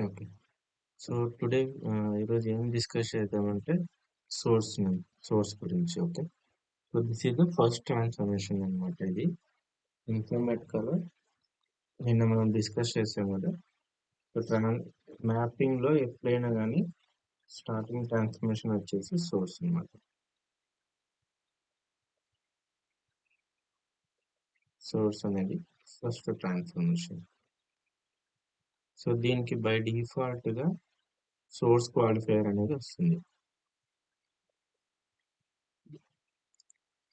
Okay. So today ఈరోజు ఏం discuss చేద్దామంటే సోర్స్ సోర్స్ గురించి. Okay. So this is the first transformation అనమాట ఇది. ఇన్ఫర్మేట్ కదా నిన్న మనం డిస్కస్ చేసాం కదా. సో మ్యాపింగ్ లో ఎప్పుడైనా కానీ స్టార్టింగ్ ట్రాన్స్ఫర్మేషన్ వచ్చేసి సోర్స్ అనమాట. సోర్స్ అనేది ఫస్ట్ ట్రాన్స్ఫర్మేషన్. సో దీనికి బై డిఫాల్ట్ గా సోర్స్ క్వాలిఫైయర్ అనేది వస్తుంది.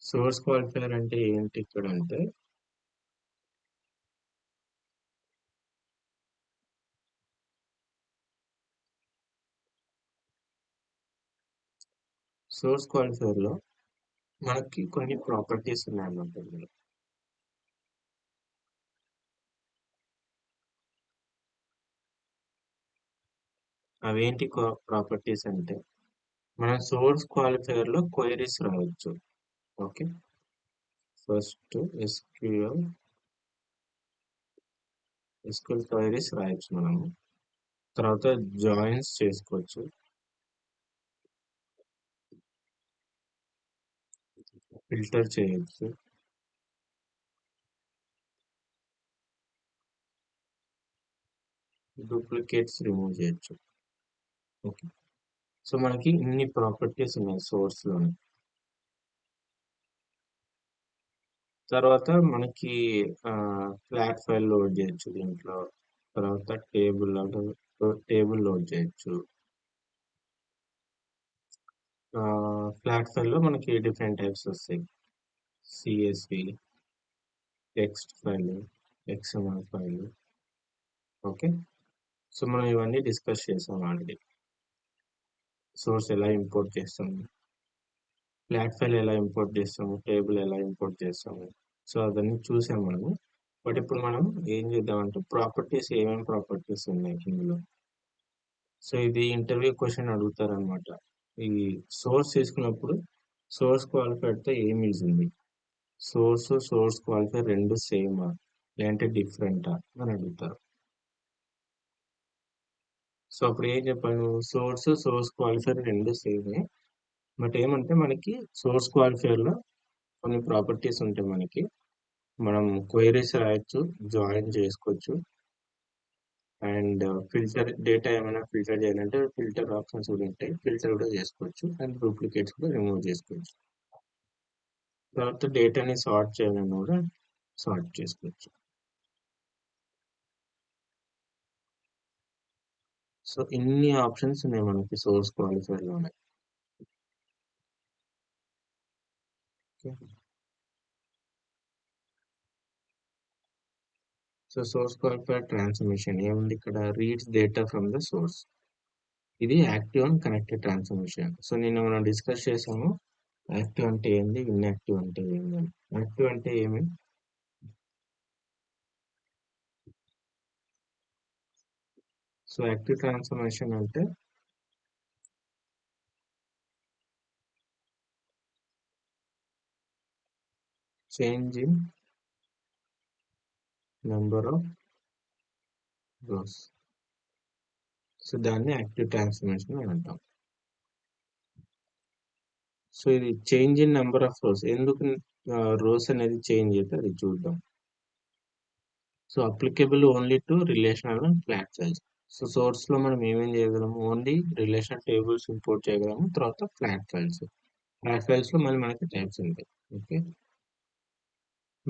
సోర్స్ క్వాలిఫైయర్ అంటే ఏంటి ఇక్కడ అంటే సోర్స్ క్వాలిఫైయర్ లో మనకి కొన్ని ప్రాపర్టీస్ ఉన్నాయన్నమాట ఇందులో. అవేంటి ప్రాపర్టీస్ అంటే మనం సోర్స్ క్వాలిఫైయర్ లో క్వైరీస్ రావచ్చు. ఓకే. ఫస్ట్ ఎస్క్యూఎల్ క్వైరీస్ రాయొచ్చు మనము. తర్వాత జాయిన్స్ చేసుకోవచ్చు, ఫిల్టర్ చేయొచ్చు, డూప్లికేట్స్ రిమూవ్ చేయొచ్చు. ఓకే. సో మనకి ఇన్ని ప్రాపర్టీస్ ఉన్నాయి సోర్స్ లోనే. తర్వాత మనకి ఫ్లాట్ ఫైల్ లోడ్ చేయొచ్చు దీంట్లో. తర్వాత టేబుల్ లోడ్ చేయొచ్చు. ఫ్లాట్ ఫైల్ లో మనకి డిఫరెంట్ టైప్స్ వస్తాయి. CSV, text file, XML file. Okay. So మనం ఇవన్నీ డిస్కస్ చేసాం ఆల్రెడీ. సోర్స్ ఎలా ఇంపోర్ట్ చేస్తాము, ఫ్లాట్ ఫైల్ ఎలా ఇంపోర్ట్ చేస్తాము, టేబుల్ ఎలా ఇంపోర్ట్ చేస్తాము. సో అవన్నీ చూసాం మనము. బట్ ఇప్పుడు మనం ఏం చేద్దామంటే ప్రాపర్టీస్, ఏమేమి ప్రాపర్టీస్ ఉన్నాయి ఇందులో. సో ఇది ఇంటర్వ్యూ క్వశ్చన్ అడుగుతారు అనమాట. ఈ సోర్స్ తీసుకున్నప్పుడు సోర్స్ క్వాలిఫైడ్ తో ఏం యూజ్ ఉంది, సోర్స్ క్వాలిఫైర్ రెండు సేమా లేదంటే డిఫరెంటా అని అడుగుతారు. సో అప్పుడు ఏం చెప్పాను, సోర్స్ క్వాలిఫైర్ రెండు సేమే. బట్ ఏమంటే మనకి సోర్స్ క్వాలిఫైర్ లో కొన్ని ప్రాపర్టీస్ ఉంటాయి మనకి. మనం క్వైరీస్ రాయొచ్చు, జాయిన్ చేసుకోవచ్చు, అండ్ ఫిల్టర్ డేటా ఏమైనా ఫిల్టర్ చేయాలంటే ఫిల్టర్ ఆప్షన్స్ కూడా ఉంటాయి, ఫిల్టర్ కూడా చేసుకోవచ్చు, అండ్ డూప్లికేట్స్ కూడా రిమూవ్ చేసుకోవచ్చు. తర్వాత డేటాని సార్ట్ చేయాలని కూడా సార్ట్ చేసుకోవచ్చు. సో ఇన్ని ఆప్షన్స్ ఉన్నాయి మనకి సోర్స్ క్వాలిఫైర్ లోనే. సో సోర్స్ క్వాలిఫైర్ ట్రాన్స్ఫర్మేషన్ ఏముంది ఇక్కడ, reads data from the source. ఇది active and connected transformation. So నిన్న మనం డిస్కస్ చేసాము యాక్టివ్ అంటే ఏంది, ఇన్యాక్టివ్ అంటే ఏంది అని. యాక్టివ్ అంటే ఏమి, సో యాక్టివ్ ట్రాన్స్ఫర్మేషన్ అంటే change in number of rose. So దాన్ని యాక్టివ్ ట్రాన్స్ఫర్మేషన్ అని అంటాం. సో ఇది change in number of rose, ఎందుకు రోస్ అనేది చేంజ్ అయితే అది చూద్దాం. So applicable only to relational and flat files. So source లో మనం ఏమేం చేయగలము, ఓన్లీ రిలేషనల్ టేబుల్స్ ఇంపోర్ట్ చేయగలము. తర్వాత ఫ్లాట్ ఫైల్స్, ఫ్లాట్ ఫైల్స్ లో మళ్ళీ మనకి టైప్స్ ఉంటాయి. Okay.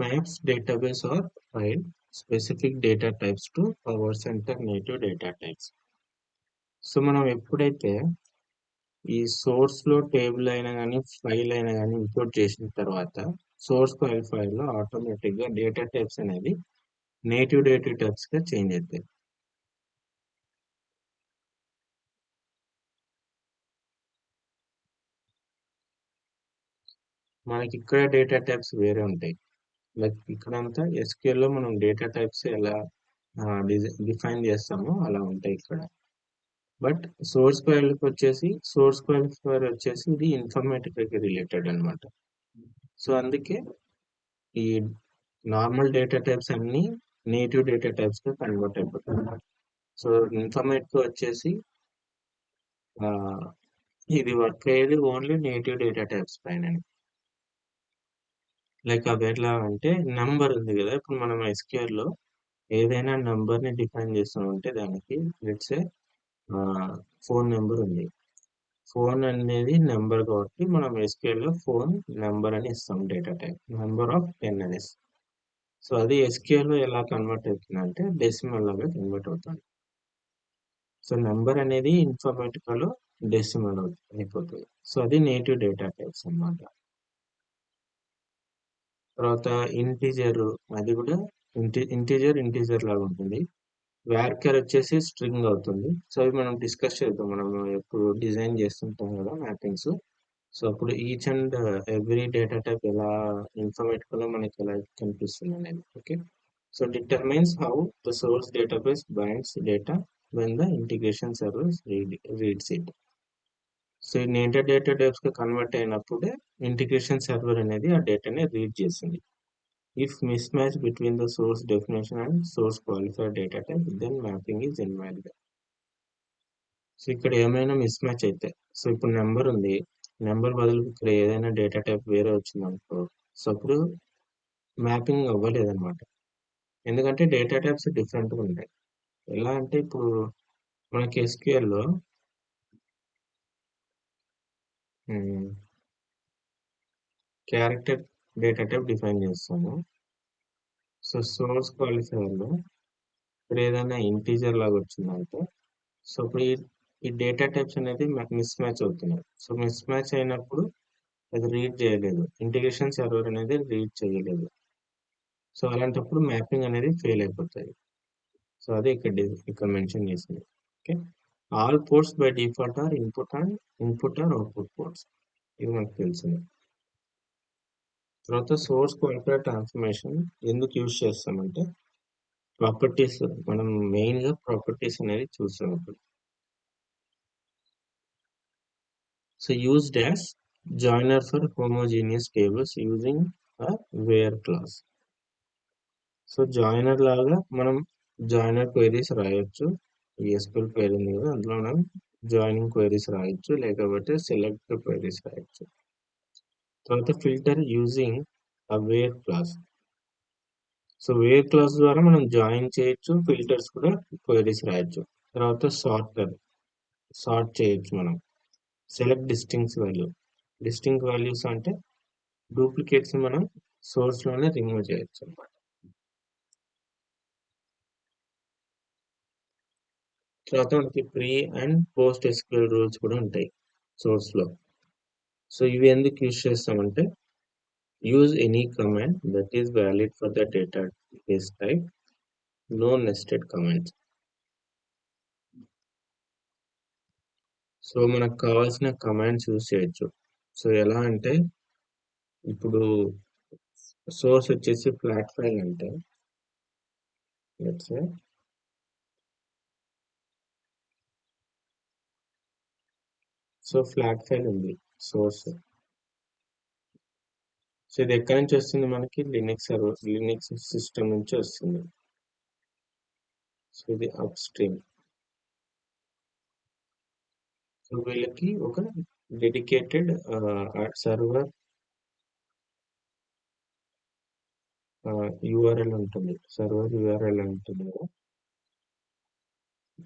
Maps database or file specific data types to power center native data types. So మనం ఎప్పుడైతే ఈ సోర్స్ లో టేబుల్ అయినా కానీ ఫైల్ అయినా కానీ ఇంపోర్ట్ చేసిన తర్వాత సోర్స్ ఫైల్ లో ఆటోమేటిక్ గా డేటా టైప్స్ అనేది నేటివ్ డేటా టైప్స్ గా చేంజ్ అవుతాయి. మనకి ఇక్కడ డేటా టైప్స్ వేరే ఉంటాయి. లైక్ ఇక్కడంతా SQL లో మనం డేటా టైప్స్ ఎలా డిఫైన్ చేస్తామో అలా ఉంటాయి ఇక్కడ. బట్ సోర్స్ క్వాలిఫైర్ వచ్చేసి ఇది ఇన్ఫర్మేటిక్ రిలేటెడ్ అన్నమాట. సో అందుకే ఈ నార్మల్ డేటా టైప్స్ అన్ని నేటివ్ డేటా టైప్స్ గా కన్వర్ట్ అయిపోతాయి. సో ఇన్ఫర్మేటివ్ వచ్చేసి ఇది వర్క్ అయ్యేది ఓన్లీ నేటివ్ డేటా టైప్స్ పైన. లైక్ అవి ఎట్లా అంటే నంబర్ ఉంది కదా, ఇప్పుడు మనం SQL లో ఏదైనా నంబర్ ని డిఫైన్ చేస్తామంటే దానికి లెట్స్ ఫోన్ నెంబర్ ఉంది. ఫోన్ అనేది నెంబర్ కాబట్టి మనం SQL లో ఫోన్ నెంబర్ అని ఇస్తాం డేటా టైప్ నెంబర్ ఆఫ్ 10 అనేసి. సో అది SQL లో ఎలా కన్వర్ట్ అవుతుందంటే డెసిమల్ లాగా కన్వర్ట్ అవుతుంది. సో నెంబర్ అనేది ఇన్ఫర్మేటికల్ డెసిమల్ అయిపోతుంది. సో అది నేటివ్ డేటా టైప్స్ అన్నమాట. తర్వాత ఇంటీజర్, అది కూడా ఇంటీజర్ లాగా ఉంటుంది. వ్యార్కర్ వచ్చేసి స్ట్రింగ్ అవుతుంది. సో అవి మనం డిస్కస్ చేద్దాం, మనం ఎప్పుడు డిజైన్ చేస్తుంటాం కదా మ్యాపింగ్స్. సో అప్పుడు each and every data type ఎలా ఇన్ఫర్మేటికల్ మనకి ఎలా కనిపిస్తుంది అనేది. Okay, so determines how the source database binds data when the integration service reads it. So ఈ నేటెడ్ డేటా టైప్స్ గా కన్వర్ట్ అయినప్పుడే ఇంటిగ్రేషన్ సర్వర్ అనేది ఆ డేటాని రీడ్ చేస్తుంది. If mismatch between the source definition and source qualifier data type, then mapping is invalid. So ఇక్కడ ఏమైనా మిస్ మ్యాచ్ అయితే, సో ఇప్పుడు నెంబర్ ఉంది, నెంబర్ బదులు ఇక్కడ ఏదైనా డేటా టైప్ వేరే వచ్చింది అనుకో, సో అప్పుడు మ్యాపింగ్ అవ్వలేదన్నమాట. ఎందుకంటే డేటా టైప్స్ డిఫరెంట్గా ఉంటాయి. ఎలా అంటే ఇప్పుడు మనకి SQL లో క్యారెక్టర్ డేటా టైప్ డిఫైన్ చేస్తాము. సో సోర్స్ క్వాలిఫైయర్ లో ఇప్పుడు ఏదైనా ఇంటీజర్ లాగా వచ్చిందంటే, సో ఇప్పుడు ఈ డేటా టైప్స్ అనేది మిస్ మ్యాచ్ అవుతున్నాయి. సో మిస్ మ్యాచ్ అయినప్పుడు అది రీడ్ చేయలేదు, ఇంటిగ్రేషన్ సర్వర్ అనేది రీడ్ చేయలేదు. సో అలాంటప్పుడు మ్యాపింగ్ అనేది ఫెయిల్ అయిపోతుంది. సో అదే ఇక్కడ మెన్షన్ చేసింది. Okay, all ports by default are input or output ports, ఇది మనకు తెలిసింది. తర్వాత సోర్స్ క్వాలిఫైర్ ట్రాన్స్ఫర్మేషన్ ఎందుకు యూజ్ చేస్తామంటే ప్రాపర్టీస్, మనం మెయిన్ గా ప్రాపర్టీస్ అనేది చూస్తాం ఇప్పుడు. So used as joiner for homogeneous tables using a where clause. So joiner లాగా మనం జాయినర్ క్వైరీస్ రాయొచ్చు. SQL క్వైరీ ఉంది కదా, అందులో మనం జాయినింగ్ క్వైరీస్ రాయొచ్చు, లేకపోతే సెలెక్ట్ క్వైరీస్ రాయొచ్చు. తర్వాత filter using a where class. So where class ద్వారా మనం జాయిన్ చేయొచ్చు, ఫిల్టర్స్ కూడా క్వైరీస్ రాయొచ్చు. తర్వాత సార్ట్ చేయొచ్చు మనం. సెలెక్ట్ డిస్టింక్ట్ వాల్యూస్ అంటే డూప్లికేట్స్ మనం సోర్స్ లోనే రిమూవ్ చేయొచ్చు అన్నమాట. తర్వాత మనకి pre and post SQL rules కూడా ఉంటాయి సోర్స్ లో. సో ఇవి ఎందుకు యూజ్ చేస్తామంటే use any command that is valid for the database type, no nested commands. So మనకు కావాల్సిన కమాండ్స్ యూజ్ చేయొచ్చు. సో ఎలా అంటే ఇప్పుడు సోర్స్ వచ్చేసి ఫ్లాట్ ఫైల్ అంటే let's say, so flat file ఉంది సోర్స్. సో ఇది ఎక్కడి నుంచి వస్తుంది, మనకి లినక్స్ సిస్టమ్ నుంచి వస్తుంది. సో ఇది అప్ స్ట్రీమ్. సో వీళ్ళకి ఒక డెడికేటెడ్ సర్వర్ యూఆర్ఎల్ ఉంటుంది, సర్వర్ యూఆర్ఎల్ ఉంటుంది కదా.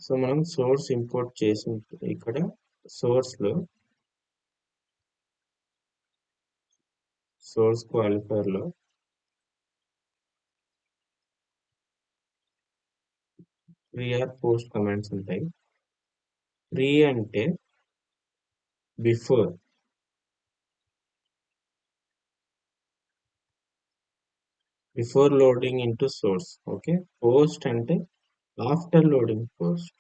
సో మనం సోర్స్ ఇంపోర్ట్ చేసి ఇక్కడ సోర్స్ లో సోర్స్ క్వాలిఫైర్ లో ప్రీ ఆర్ పోస్ట్ కమాండ్స్ ఉంటాయి. ప్రీ అంటే before, loading into source. Okay, post అంటే after loading post.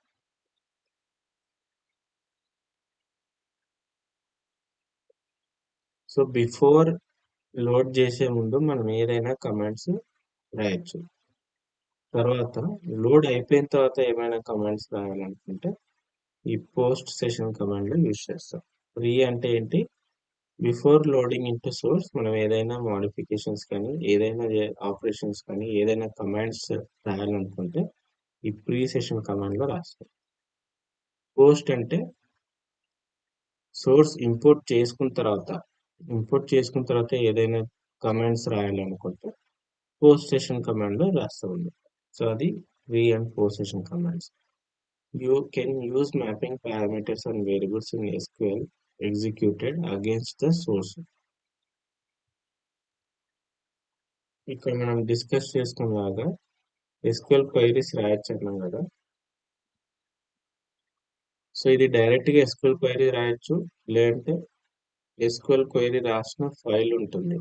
So before load చేసే ముందు మనం ఏదైనా కమాండ్స్ రాయొచ్చు. తర్వాత లోడ్ అయిపోయిన తర్వాత ఏమైనా కమాండ్స్ రాయాలనుకుంటే ఈ పోస్ట్ సెషన్ కమాండ్ లో యూజ్ చేస్తాం. ప్రీ అంటే ఏంటి, బిఫోర్ లోడింగ్ ఇంటూ సోర్స్ మనం ఏదైనా మోడిఫికేషన్స్ కానీ ఏదైనా ఆపరేషన్స్ కానీ ఏదైనా కమాండ్స్ రాయాలనుకుంటే ఈ ప్రీ సెషన్ కమాండ్ లో రాస్తాం. పోస్ట్ అంటే సోర్స్ ఇంపోర్ట్ చేసుకున్న తర్వాత ఏదైనా కమాండ్స్ రాయాలనుకుంటే పోస్ట్ సెషన్ కమాండ్ లో రాస్తాం. సో అది pre and post session commands. You can use mapping parameters and variables in SQL executed against the source. ఇక్కడ మనం డిస్కస్ చేసుకున్నలాగా SQL క్వైరీస్ రాయొచ్చు అన్నాం కదా. సో ఇది డైరెక్ట్ గా SQL క్వైరీ రాయొచ్చు, లేదంటే SQL క్వైరీ రాసిన ఫైల్ ఉంటుంది.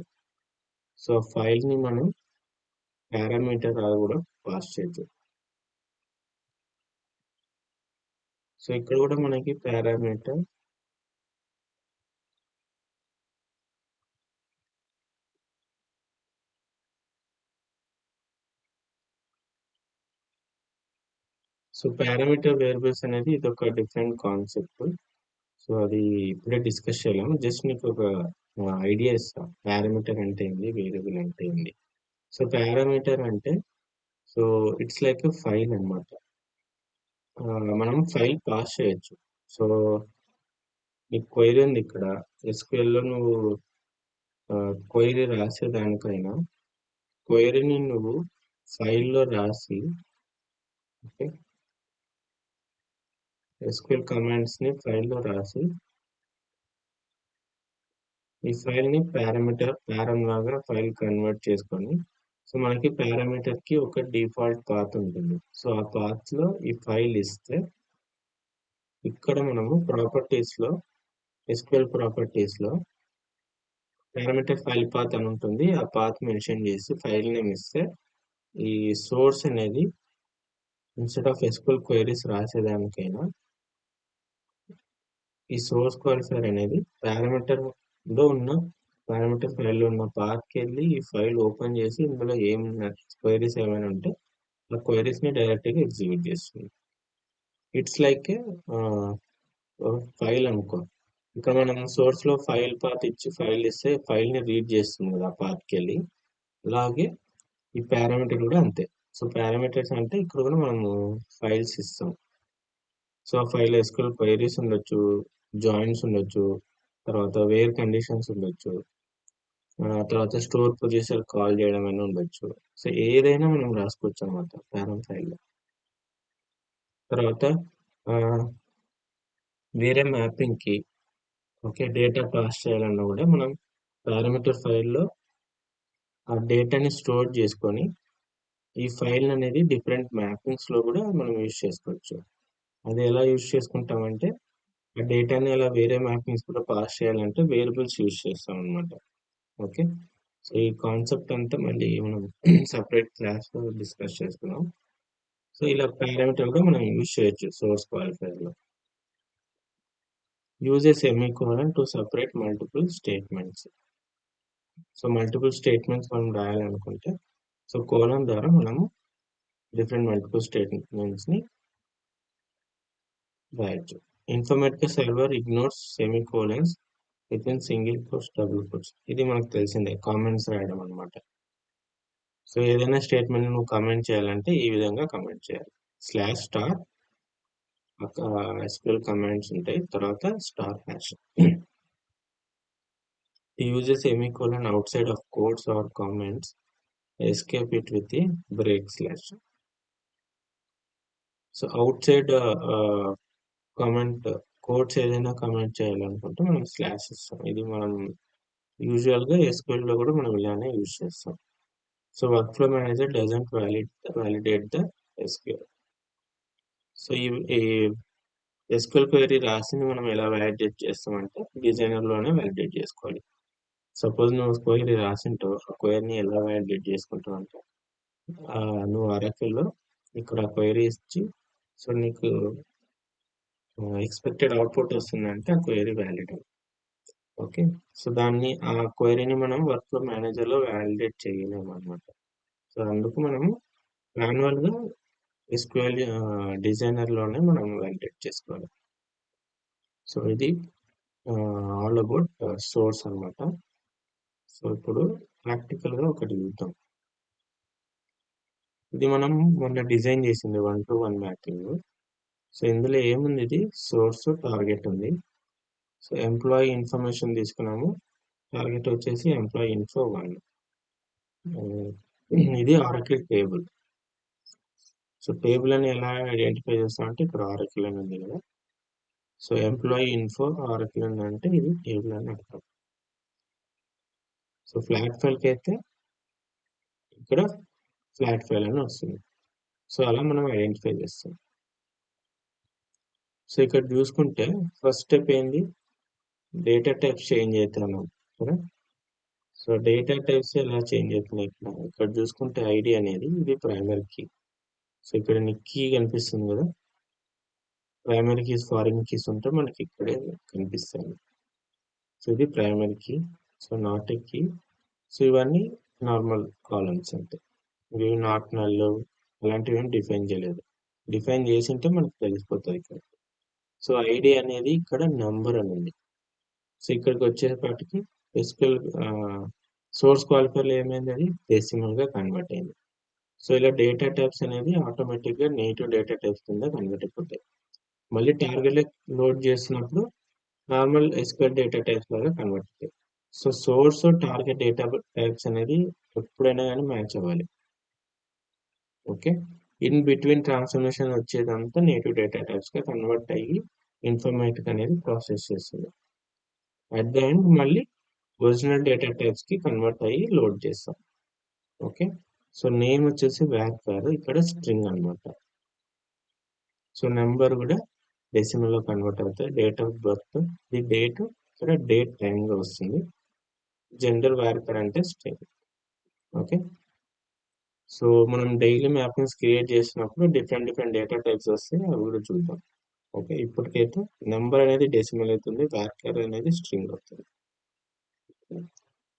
సో ఫైల్ ని మనం పారామీటర్ అది కూడా పాస్ చేయొచ్చు. సో ఇక్కడ కూడా మనకి పారామీటర్ వేరియబుల్స్ అనేది ఇది ఒక డిఫరెంట్ కాన్సెప్ట్. సో అది ఇప్పుడే డిస్కస్ చేయలేము, జస్ట్ మీకు ఒక ఐడియా ఇస్తా. పారామీటర్ అంటే ఏంది, వేరియబుల్ అంటే ఏంది. సో పారామీటర్ అంటే so it's like a file అనమాట. మనం ఫైల్ పాస్ చేయొచ్చు. సో నీకు క్వైరీ ఉంది ఇక్కడ, SQL లో నువ్వు క్వైరీ రాసేదానికైనా క్వైరీని నువ్వు ఫైల్లో రాసి, ఓకే, SQL కమాండ్స్ ని ఫైల్లో రాసి ఈ ఫైల్ ని పారం లాగా ఫైల్ కన్వర్ట్ చేసుకొని, సో మనకి పారామీటర్ కి ఒక డిఫాల్ట్ పాత్ ఉంటుంది. సో ఆ పాత్ లో ఈ ఫైల్ ఇస్తే ఇక్కడ మనము ప్రాపర్టీస్ లో SQL ప్రాపర్టీస్ లో పారామీటర్ ఫైల్ పాత్ అని ఉంటుంది. ఆ పాత్ మెన్షన్ చేసి ఫైల్ నేమ్ ఇస్తే ఈ సోర్స్ అనేది ఇన్స్టెడ్ ఆఫ్ SQL క్వైరీస్ రాసేదానికైనా ఈ సోర్స్ క్వాలిఫైర్ అనేది లో ఉన్న పారామీటర్ ఫైల్ లో ఉన్న పాత్ కి వెళ్ళి ఈ ఫైల్ ఓపెన్ చేసి ఇందులో క్వైరీస్ ఏమైనా ఉంటే ఆ క్వైరీస్ ని డైరెక్ట్ గా ఎగ్జిక్యూట్ చేస్తుంది. ఇట్స్ లైక్ ఏ ఫైల్ అనుకో. ఇక్కడ మనం సోర్స్ లో ఫైల్ పాత్ ఇచ్చి ఫైల్ ఇస్తే ఫైల్ ని రీడ్ చేస్తుంది కదా ఆ పాత్ కి వెళ్ళి. అలాగే ఈ పారామీటర్ కూడా అంతే. సో పారామీటర్స్ అంటే ఇక్కడ కూడా మనము ఫైల్స్ ఇస్తాం. సో ఆ ఫైల్ SQL క్వైరీస్ ఉండొచ్చు, జాయిన్స్ ఉండొచ్చు, తర్వాత వేర్ కండిషన్స్ ఉండొచ్చు, తర్వాత స్టోర్ పొజిషన్ కాల్ చేయడం అని ఉండొచ్చు. సో ఏదైనా మనం రాసుకోవచ్చు అనమాట పారం ఫైల్లో. తర్వాత వేరే మ్యాపింగ్ కి ఓకే డేటా పాస్ చేయాలన్నా కూడా మనం పారామీటర్ ఫైల్లో ఆ డేటాని స్టోర్ చేసుకొని ఈ ఫైల్ అనేది డిఫరెంట్ మ్యాపింగ్స్ లో కూడా మనం యూజ్ చేసుకోవచ్చు. అది ఎలా యూజ్ చేసుకుంటామంటే ఆ డేటాని అలా వేరే మ్యాపింగ్స్ కూడా పాస్ చేయాలంటే వేరియబుల్స్ యూజ్ చేస్తాం అనమాట. ఓకే, సో ఈ కాన్సెప్ట్ అంతా మళ్ళీ మనం సపరేట్ క్లాస్ లో డిస్కస్ చేసుకున్నాం. సో ఇలా పారామీటర్ కూడా మనం యూజ్ చేయొచ్చు సోర్స్ క్వాలిఫైర్ లో. Use a semicolon to separate multiple statements. So multiple statements మనం రాయాలనుకుంటే సో కోలన్ ద్వారా మనము డిఫరెంట్ మల్టిపుల్ స్టేట్మెంట్స్ ని రాయొచ్చు. Informatic server ignores semicolons with single quotes, double quotes. ఇది మనకు తెలిసిందే, కామెంట్స్ రాయడం అనమాట. సో ఏదైనా స్టేట్మెంట్ నువ్వు కమెంట్ చేయాలంటే ఈ విధంగా కమెంట్ చేయాలి. స్లాష్ స్టార్ SQL కమాండ్స్ ఉంటాయి, తర్వాత star hash. uses semicolon outside of quotes or comments, escape it with a break slash. So out side comment codes ఏదైనా కమెంట్ చేయాలనుకుంటే మనం స్లాష్ ఇస్తాం. ఇది మనం యూజువల్ గా SQL లో కూడా మనం ఇలానే యూజ్ చేస్తాం. So work flow manager doesn't validate the SQL. So ఈ SQL క్వెరీ రాసింది మనం ఎలా వ్యాలిడేట్ చేస్తామంటే డిజైనర్ లోనే వ్యాలిడేట్ చేసుకోవాలి. సపోజ్ నువ్వు క్వెరీ రాసింటావు, ఆ క్వెరీని ఎలా వ్యాలిడేట్ చేసుకుంటావు అంటే నువ్వు అరకుల్లో ఇక్కడ క్వెరీ ఇచ్చి సో నీకు ఎక్స్పెక్టెడ్ అవుట్పుట్ వస్తుందంటే ఆ క్వెరీ వ్యాలిడ్. ఓకే, సో ఆ క్వెరీని మనం వర్క్ ఫ్లో మేనేజర్ లో వ్యాలిడేట్ చేయలేము అనమాట. సో అందుకు మనము మాన్యువల్ గా SQL డిజైనర్ లోనే మనం వ్యాలిడేట్ చేసుకోవాలి. సో ఇది ఆల్ అబౌట్ సోర్స్ అనమాట. సో ఇప్పుడు ప్రాక్టికల్ గా ఒకటి చూద్దాం. ఇది మనం మొన్న డిజైన్ చేసింది 1-to-1 మ్యాపింగ్. సో ఇందులో ఏముంది, ఇది సోర్స్ టార్గెట్ ఉంది. సో ఎంప్లాయీ ఇన్ఫర్మేషన్ తీసుకున్నాము, టార్గెట్ వచ్చేసి ఎంప్లాయీ ఇన్ఫో 1. ఇది ఆరకిల్ టేబుల్. సో టేబుల్ అని ఎలా ఐడెంటిఫై చేస్తామంటే ఇక్కడ ఆరకిల్ అని ఉంది కదా, సో ఎంప్లాయీ ఇన్ఫో ఆరకిల్ అని అంటే ఇది టేబుల్ అని అర్థం. సో ఫ్లాట్ ఫైల్ కి అయితే ఇక్కడ ఫ్లాట్ ఫైల్ అని వస్తుంది. సో అలా మనం ఐడెంటిఫై చేస్తాం. సో ఇక్కడ చూసుకుంటే ఫస్ట్ స్టెప్ ఏంది, డేటా టైప్స్ చేంజ్ అవుతున్నాం కదా. సో డేటా టైప్స్ ఎలా చేంజ్ అవుతున్నాయి, ఇక్కడ చూసుకుంటే ఐడి అనేది ఇది ప్రైమరీ కీ. సో ఇక్కడ నీకు కీ కనిపిస్తుంది కదా, ప్రైమరీ కీస్ ఫారిన్ కీస్ ఉంటే మనకి ఇక్కడే కనిపిస్తాయి. సో ఇది primary key, so not a key. So ఇవన్నీ నార్మల్ కాలమ్స్ అంటే ఇవి నాట్ నల్ అలాంటివి ఏం డిఫైన్ చేయలేదు. డిఫైన్ చేసి ఉంటే మనకు తెలిసిపోతుంది ఇక్కడ. సో ఐడి అనేది ఇక్కడ నంబర్ అని ఉంది. సో ఇక్కడికి వచ్చేపాటికి ఎస్క్యూఎల్ సోర్స్ క్వాలిఫైర్ ఏమైంది, అది డెసిమల్ గా కన్వర్ట్ అయింది. సో ఇలా డేటా టైప్స్ అనేది ఆటోమేటిక్ గా నేటివ్ డేటా టైప్స్ కింద కన్వర్ట్ అయిపోతాయి. మళ్ళీ టార్గెట్ లోడ్ చేస్తున్నప్పుడు నార్మల్ ఎస్క్యూఎల్ డేటా టైప్స్ లాగా కన్వర్ట్ అవుతాయి. So source target data types అనేది ఎప్పుడైనా కానీ మ్యాచ్ అవ్వాలి. ఓకే, ఇన్ బిట్వీన్ ట్రాన్స్ఫర్మేషన్ వచ్చేదంతా నేటివ్ డేటా టైప్స్ గా కన్వర్ట్ అయ్యి ఇన్ఫర్మేటిక్ అనేది ప్రాసెస్ చేస్తుంది. అట్ ద ఎండ్ మళ్ళీ ఒరిజినల్ డేటా టైప్స్ కి కన్వర్ట్ అయ్యి లోడ్ చేస్తాం. ఓకే, సో నేమ్ వచ్చేసి varchar, ఇక్కడ స్ట్రింగ్ అన్నమాట. సో నెంబర్ కూడా డెసిమల్ లో కన్వర్ట్ అవుతాయి. Date of birth, the date, ఇక్కడ డేట్ టైం గా వస్తుంది. జెండర్ varchar అంటే స్ట్రింగ్. ఓకే, సో మనం డైలీ మ్యాపింగ్స్ క్రియేట్ చేసినప్పుడు డిఫరెంట్ డేటా టైప్స్ వస్తాయి, అవి కూడా చూద్దాం. ఓకే, ఇప్పటికైతే నెంబర్ అనేది డెసిమల్ అవుతుంది, varchar అనేది స్ట్రింగ్ అవుతుంది.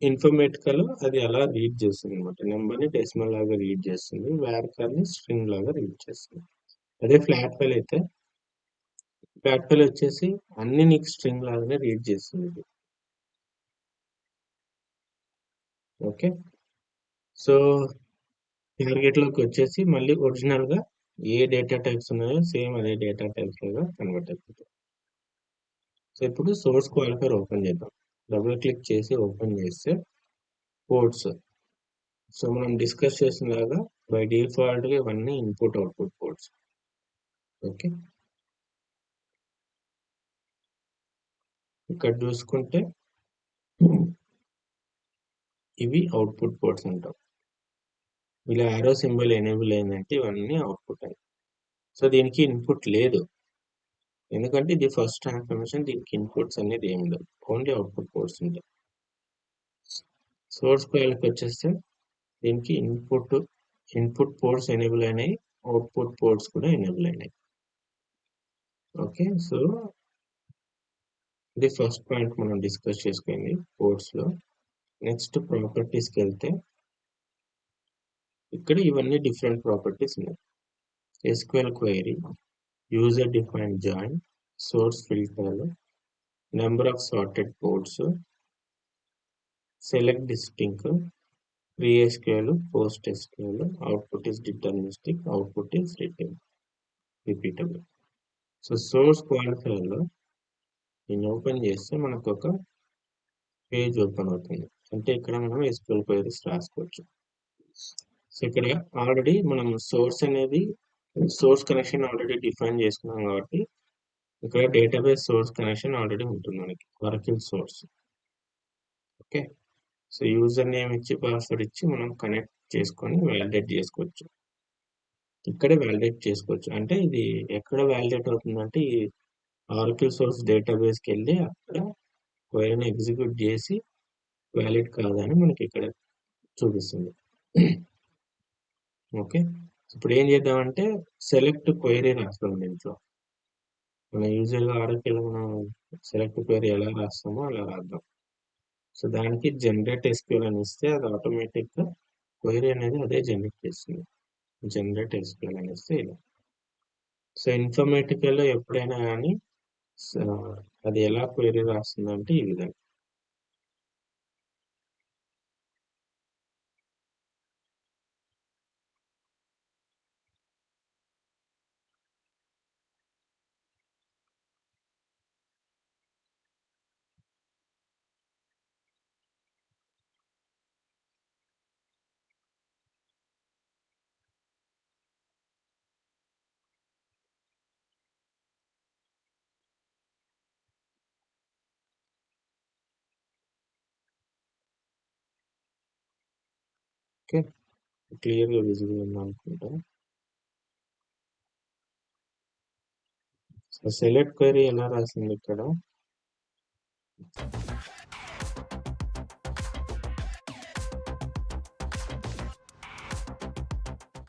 ఇన్ఫర్మేటికల్ అది అలా రీడ్ చేస్తుంది అనమాట, నెంబర్ ని డెసిమల్ లాగా రీడ్ చేస్తుంది, varchar ని స్ట్రింగ్ లాగా రీడ్ చేస్తుంది. అదే ఫ్లాట్ ఫైల్ అయితే, ఫ్లాట్ ఫైల్ వచ్చేసి అన్ని నీకు స్ట్రింగ్ లాగానే రీడ్ చేస్తుంది. ఓకే, సో టార్గెట్ లోకి వచ్చేసి మళ్ళీ ఒరిజినల్ గా ఏ డేటా టైప్స్ ఉన్నాయో సేమ్ అదే డేటా టైప్స్ లాగా కన్వర్ట్ అయిపోతాయి. సో ఇప్పుడు సోర్స్ క్వాలిఫైర్ ఓపెన్ చేద్దాం. డబుల్ క్లిక్ చేసి ఓపెన్ చేస్తే పోర్ట్స్, సో మనం డిస్కస్ చేసిన లాగా బై డిఫాల్ట్ గా ఇవన్నీ ఇన్పుట్ అవుట్పుట్ పోర్ట్స్. ఓకే, ఇక్కడ చూసుకుంటే ఇవి అవుట్పుట్ పోర్ట్స్ అంటాం. ఇలా ఆరో సింబల్ ఎనేబుల్ అయిందంటే ఇవన్నీ అవుట్పుట్ అని. సో దీనికి ఇన్పుట్ లేదు, ఎందుకంటే ఇది ఫస్ట్ ట్రాన్స్ఫర్మేషన్, దీనికి ఇన్పుట్స్ అనేది ఏమి లేదు, ఓన్లీ అవుట్పుట్ పోర్ట్స్ ఉంటాయి. సోర్స్ ఫైల్కి వచ్చేస్తే దీనికి ఇన్పుట్ పోర్ట్స్ ఎనేబుల్ అయినాయి, అవుట్పుట్ పోర్ట్స్ కూడా ఎనేబుల్ అయినాయి. ఓకే, సో ఇది ఫస్ట్ పాయింట్ మనం డిస్కస్ చేసుకుంది పోర్ట్స్ లో. నెక్స్ట్ ప్రాపర్టీస్కి వెళ్తే ఇక్కడ ఇవన్నీ డిఫరెంట్ ప్రాపర్టీస్ ఉన్నాయి. SQL query, user defined join, source filter, number of sorted ports, select distinct, pre-SQL, post-SQL, output is deterministic, output is repeatable. So source qualifier లో దీన్ని open చేస్తే మనకు ఒక పేజ్ ఓపెన్ అవుతుంది. అంటే ఇక్కడ మనం SQL క్వైరీస్ రాసుకోవచ్చు. సో ఇక్కడ ఆల్రెడీ మనం సోర్స్ కనెక్షన్ ఆల్రెడీ డిఫైన్ చేసుకున్నాం కాబట్టి ఇక్కడ డేటాబేస్ సోర్స్ కనెక్షన్ ఆల్రెడీ ఉంటుంది మనకి, Oracle source. Okay, so user name ఇచ్చి పాస్వర్డ్ ఇచ్చి మనం కనెక్ట్ చేసుకొని వ్యాలిడేట్ చేసుకోవచ్చు. ఇక్కడే వ్యాలిడేట్ చేసుకోవచ్చు. అంటే ఇది ఎక్కడ వ్యాలిడేట్ అవుతుందంటే ఈ ఆర్కిల్ సోర్స్ డేటాబేస్కి వెళ్ళి అక్కడ క్వైరీని ఎగ్జిక్యూట్ చేసి వ్యాలిడ్ కాదని మనకి ఇక్కడ చూపిస్తుంది. ఓకే, ఇప్పుడు ఏం చేద్దామంటే సెలెక్ట్ క్వైరీ రాస్తాం దీంట్లో. మన యూజువల్గా ఆర్కిల్ మనం సెలెక్ట్ క్వైరీ ఎలా రాస్తామో అలా రాద్దాం. సో దానికి జనరేట్ SQL అని ఇస్తే అది ఆటోమేటిక్గా క్వైరీ అనేది అదే జనరేట్ చేస్తుంది. జనరేట్ SQL అని ఇస్తే ఇలా. సో ఇన్ఫర్మేటికల్లో ఎప్పుడైనా కానీ అది ఎలా క్వైరీ రాస్తుందంటే ఈ విధంగా. ఓకే. క్లియర్‌గా విజిబుల్ ఉందనుకుంటా. సో, సెలెక్ట్ క్వెరీ ఎలా రాసిందిక్కడ?